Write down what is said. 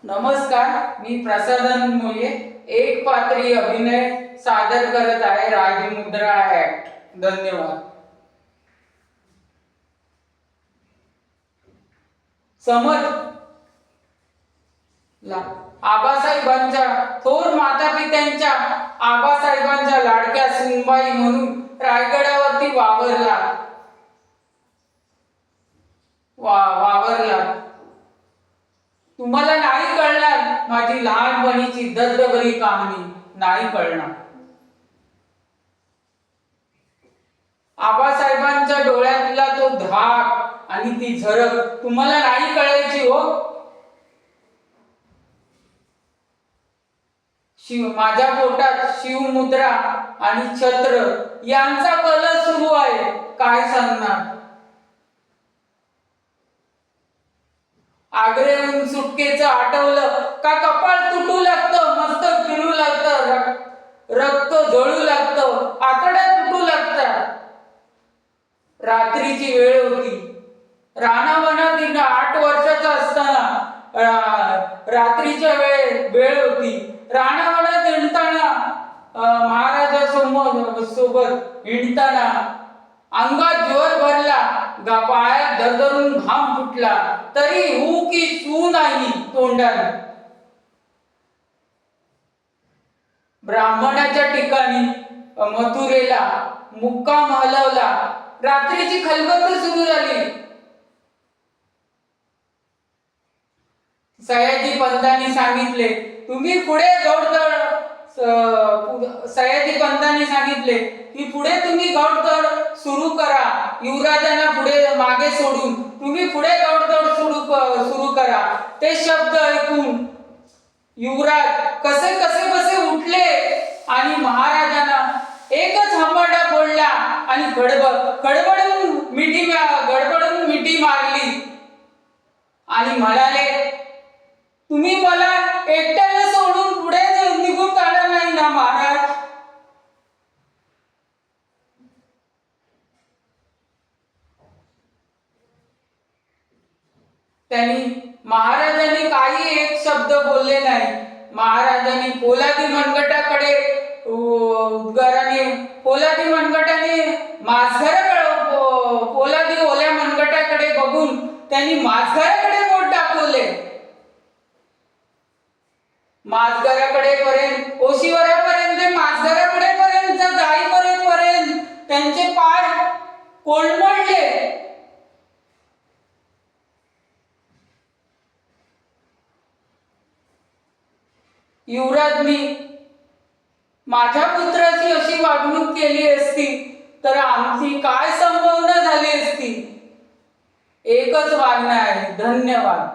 नमस्कार, मी प्रसादन मोये एक पात्री अभिनय सादर करत आहे राजमुद्रा ऍक्ट. धन्यवाद. समज आबासाहेबांच्या थोर मातापित्यांच्या आबासाहेबांच्या लाडक्या सुनबाई म्हणून रायगडावरती वावरला. तुम्हाला नाही कळणार माझी लहानपणीची दर्दभरी कहाणी, नाही कळणार. आबासाहेबांच्या डोळ्यातला तो धाक आणि ती झरक तुम्हाला नाही कळायची हो. माझ्या पोटात शिवमुद्रा आणि छत्र यांचा कलह सुरू आहे. काय सांगणार. आग्र्याहून सुटकेचं आठवलं का कपाळ तुटू लागतं, मस्तक फिरू लागतं, रक्त जळू लागतं, आतड्या तुटू लागतात. रात्रीची वेळ होती. रानावनात 8 वर्षाचा असताना रात्रीच्या वेळ होती. रानावनात हिंडताना महाराजा सोबत हिंडताना अंगात जोर भरला, पायात दरदरून घाम फुटला, तरी हू की सू नाही तोंडाने. ब्राह्मणाच्या ठिकाणी मथुरेला मुक्काम हलवला. रात्रीची खलबत सुरू झाली. सयाजी पंतांनी सांगितले, तुम्ही पुढे घोडदळ सयाजी पंतांनी सांगितले की पुढे तुम्ही घोडदळ सुरू करा. युवराजांना पुढे मागे सोडून तुम्ही पुढे घोडदळ सुरू करा. ते शब्द ऐकून युवराज कसे बसे उठले आणि महाराजांना एकच हंबरडा फोडला आणि गडबडून मिठी मारली आणि म्हणाले, तुम्ही मला एकट्याला सोडून पुढे निघून आला नाही ना महाराज. महाराजांनी काही एक शब्द बोलले नाही. महाराजांनी पोलादी मनगटाने पोलादी ओल्या मनगटाकडे बघून त्यांनी माझघराकडे बोट दाखवले. माझघराकडे पर्यंत, ओशिवरापर्यंत, माझघराकडे पर्यंत जाईपर्यंत त्यांचे पाय कोलमडले. युवराजनी माझ्या पुत्राची अशी वागणूक केली असती तर आमची काय संभावना झाली असती. एकच वागणं आहे. धन्यवाद.